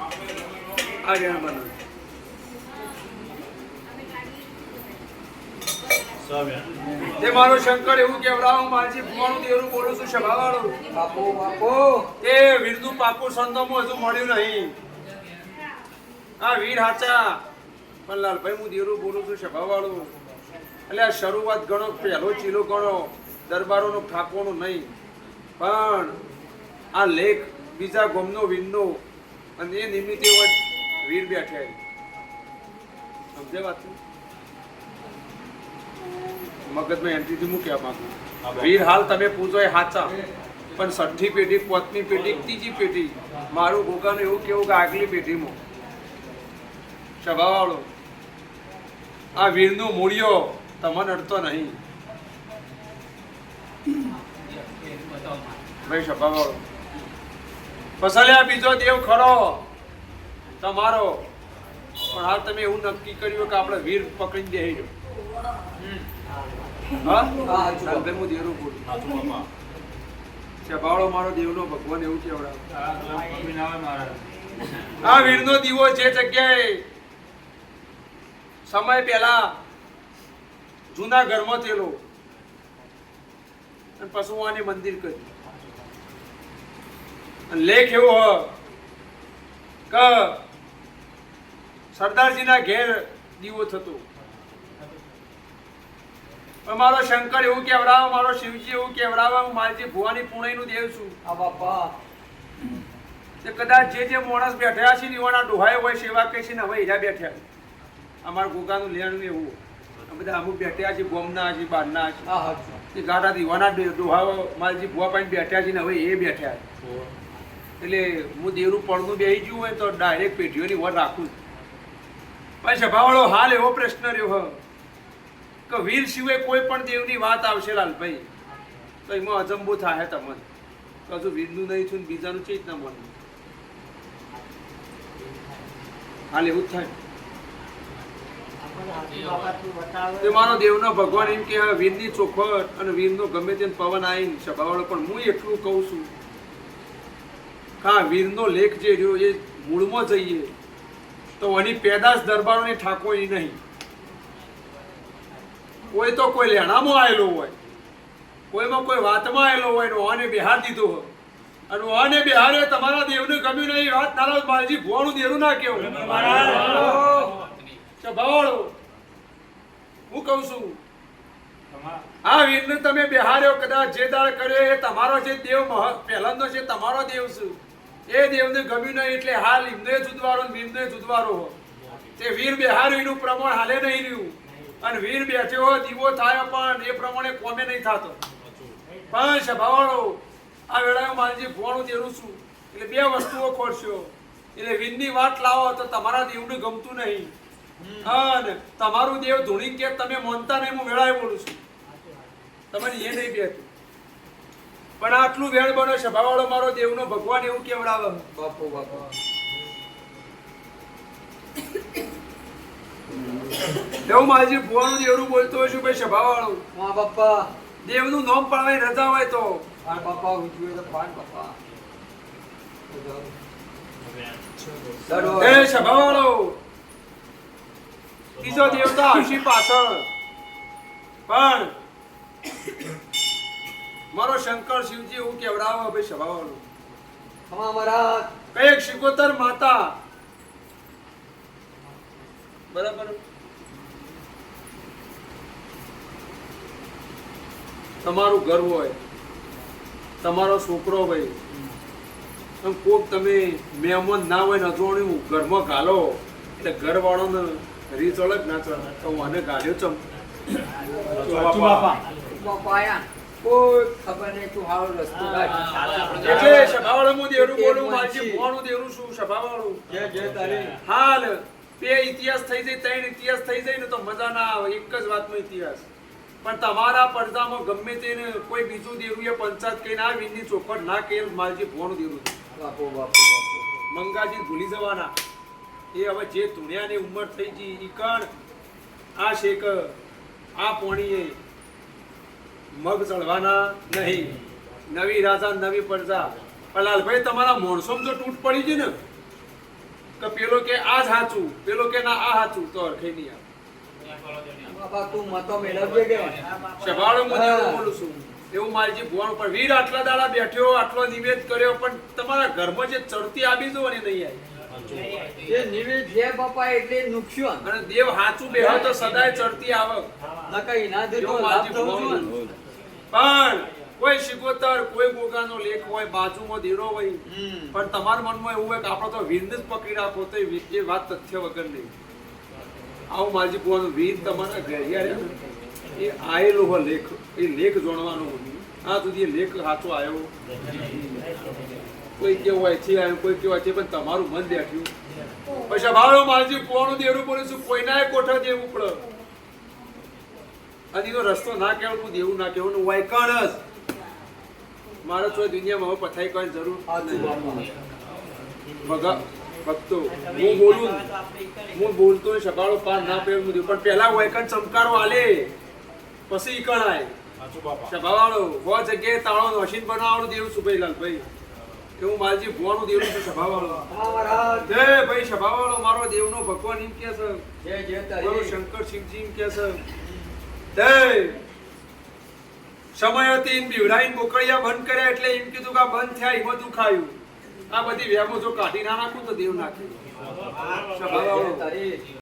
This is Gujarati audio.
આ વેણ બનાવ તે મારો શંકર એવું કેવડાવ માજી ભુવાનું દેવરું બોલું છું સભાવાળો બાપો બાપો એ વીરનું પાકું સંતોમાં હજુ મળ્યું નહીં આ વીર હાચા પણ લાલભાઈ હું દેવરું બોલું છું સભાવાળો એટલે આ શરૂઆત ગણો પહેલો ચીલો ગણો દરબારોનો ઠાકોરનો નહીં પણ આ લેખ બીજા ગોમનો વીરનો અને એ નિમિત્તે વીર બેઠા સમજે વાત મગજમાં એન્ટ્રીથી મૂક્યા માંગુ વીર હાલ તમે પૂછો એ હાચા પણ 6ઠી પેઢી 5મી પેઢી 3જી પેઢી મારું ગોગાનું એવું કેવું કે આગલી પેઢીમાં સભાવાળો આ વીરનું મૂળિયો તમને અડતો નહીં ભાઈ સભાવાળો પસલ્યા બીજો દેવ ખરો તમારો પણ હાલ તમે એવું નક્કી કર્યું કે આપણે વીર પકડી દે મારો દેવનો ભગવાન એવું કેવડાવે આ વીરનો દીવો જે જગ્યાએ સમય પહેલા જૂના ઘરમાં થયેલો અને પશુઓને મંદિર કર્યું લેખ એવો હ કે સરદારજીના ઘેર દીવો થતો મારો શંકર એવું કેવડાવે મારો શિવજી એવું કેવડાવે હું માલજી ભુવાની પુણેનું દેવ છું આ બાપા તે કદાચ જે માણસ બેઠા છે ને એવાના ડોહાય હોય સેવા કે છે ને હવે એરા બેઠા અમારા ગોગાનું લેણું એવું બધા અમુક બેઠ્યા છે ગોમના છે બારના છે તે ગાડા દીવાના ડોહાઓ માલજી ભુવા પાસે બેઠ્યા છે ને હવે એ બેઠા એટલે હું દેવનું પડનું બેસી ગયું હોય તો ડાયરેક્ટ પેઢીઓની વર રાખું પણ સભાવાળો હાલ એવો પ્રશ્ન રહ્યો કે વીર સિવાય કોઈ પણ દેવની વાત આવશે લાલભાઈ તો એમાં અજંબો થાય તમને તો હજુ વીરનું નહીં છું બીજાનું છે જ ના મન હાલ એવું જ થાય મારો દેવનો ભગવાન એમ કે વીરની ચોખવટ અને વીરનો ગમે તે પવન આવીને સભાવાળો પણ હું એટલું કહું છું હા વીરનો લેખ જે રહ્યો એ મૂળમાં જઈએ તો એની પેદાશ દરબારોની ઠાકોરી નહીં કોઈ તો કોઈ લેણામાં આવેલો હોય કોઈમાં કોઈ વાતમાં આવેલો હોય ને ઓને બિહાર દીધો હોય અને ઓને બિહારે તમારા દેવને ગમ્યું નહીં વાત નારાજ માલજી ભુવાનું દેરું ના કેવું સભાવાળો હું કહું છું આ વીરને તમે બિહાર્યો કદાચ જે દાળ કર્યો એ તમારો જે દેવ પહેલાનો છે તમારો દેવ છે એ દેવને ગમ્યું નહીં એટલે હાલ એમને જુદવારો વીરને જુદવારો તે વીર બિહાર્યું એનું પ્રમાણ હાલે નહીં રહ્યું અને વીર બેઠ્યો દીવો થાય પણ એ પ્રમાણે કોમે નહીં થતો પણ સભાવાળો આ વેળાએ માલજી ભુવાનું દેરું છું એટલે બે વસ્તુઓ ખોરશો એટલે વીરની વાત લાવો તો તમારા દેવને ગમતું નહીં અને તમારું દેવ ધૂણી કે તમે માનતા નહીં હું વેળાએ બોલું છું તમને એ નહીં બેઠું પણ આટલું વેળ બનો સભાવાળો મારો દેવનો ભગવાન એવું કેવડાવે બાપો બાપા એવું માલજી ભુવાનું દેવનું બોલતો હોય છું ભાઈ સભાવાળો હા બાપા દેવનું નામ પાડવાની રજા હોય તો પાન બાપા ઉઠ્યું તો પાન બાપા એ સભાવાળો ત્રીજો દેવતા હશી પાછળ પણ મારો શંકર શિવજી એવું કેવડાવે ભાઈ સભાવાળો ખમા મહારાજ કઈક શિકોતર માતા બરાબર તમારું ઘર હોય તમારો છોકરો ભાઈ કોક તમે મહેમાન ના હોય ને અજોણ્યું ઘરમાં ઘાલો એટલે ઘર વાળોને રીત અલગ ના ચડે તો મને ગાલ્યો ચમ બાપા કોઈ ખબર નહીં તું હારો રસ્તો એટલે સભાવાળો હું દેવરું બોલું માજી ભુવાનું દેવરું છું સભાવાળું જે તારી હાલ બે ઇતિહાસ થઈ જાય ત્રણ ઇતિહાસ થઈ જાય ને તો મજા ના આવે એક જ વાતનો ઇતિહાસ પણ તમારા પડદામાં ગમે તેને કોઈ બીજું દેવું એ પંચાયત કહીને આ વીરની ચોખવટ ના કહે માલજી ભુવાનું દેવું બાપો બાપો મંગાજી ભૂલી જવાના એ હવે જે ધુણિયાની ઉંમર થઈ ગઈ ઈ કણ આ શેક આ પોણીએ મગ ચડવાના નહીં નવી રાજા નવી પ્રજા પણ લાલભાઈ તમારા મોણસોમાં જો તૂટ પડી છે ને કે પેલો કે આ જ સાચું, પેલો કે ના આ સાચું, તો અરખે નહીં આવે. બાપા તું મતો મેળવજે કે સભાળો હું એવું બોલું છું. એવું મારી ભુવન ઉપર વીર આટલા દાડા બેઠ્યો, આટલો નિવેદ કર્યો, પણ તમારા ઘરમાં જે ચડતી આવી જો ને નહીં આવી. એ નિવેદ છે બાપા એટલે નુકસાન અને દેવ હાચું બેહો તો સદાય ચડતી આવે. નકઈ ના એવું દીધો મારી લાભ થવું ભુવન. જોઈએ. પણ કોઈ શિકોતર, કોઈ ગોગાનો લેખ હોય, બાજુમાં દેરો હોય, પણ તમારા મનમાં એવું હોય કે આપણે તો વીરને જ પકડી રાખો, તો એ વાત તથ્ય વગર નહીં. આવું માજી ભુવાનું વીર તમારા ઘેરિયા એ આયેલો હોય લેખ, એ લેખ જાણવાનો હોય. આ સુધી એ લેખ સાચો આવ્યો, કોઈ કેવો અહીંથી આવ્યો, કોઈ કેવો છે, પણ તમારું મન બેઠ્યું. પછી ભાડો માલજી કુવાનું દેરું બોલીશું, કોઈના કોઠા દેવું પડે. અને એનો રસ્તો ના કહેવું, દેવું ના કહેવું, વાયકણ જ. મારે તો દુનિયામાં હવે પથાઈ કરવાની જરૂર ભક્તો. હું બોલતો સગાળો પાર ના પેલું પણ પેલા વાયકણ ચમકારો આલે, પછી ઈકણ આય. સભાવાળો હો જગ્યાએ તાળો નોશીન બનાવવાનું દેવું છું ભાઈ લાલભાઈ. એવું માલજી ભુવાનું દેવું છે સભાવાળો. જય ભાઈ સભાવાળો, મારો દેવનો ભગવાન એમ કે છે, જય જય મારો તારી શંકર શિવજી એમ કે છે. જય સમય હતી બીવડાઈને બોકડિયા બંધ કર્યા એટલે એમ કીધું કે આ બંધ થયા એમાં દુખાયું. આ બધી વ્યામો જો કાઢી ના નાખું તો દેવ નાખે. જય તારી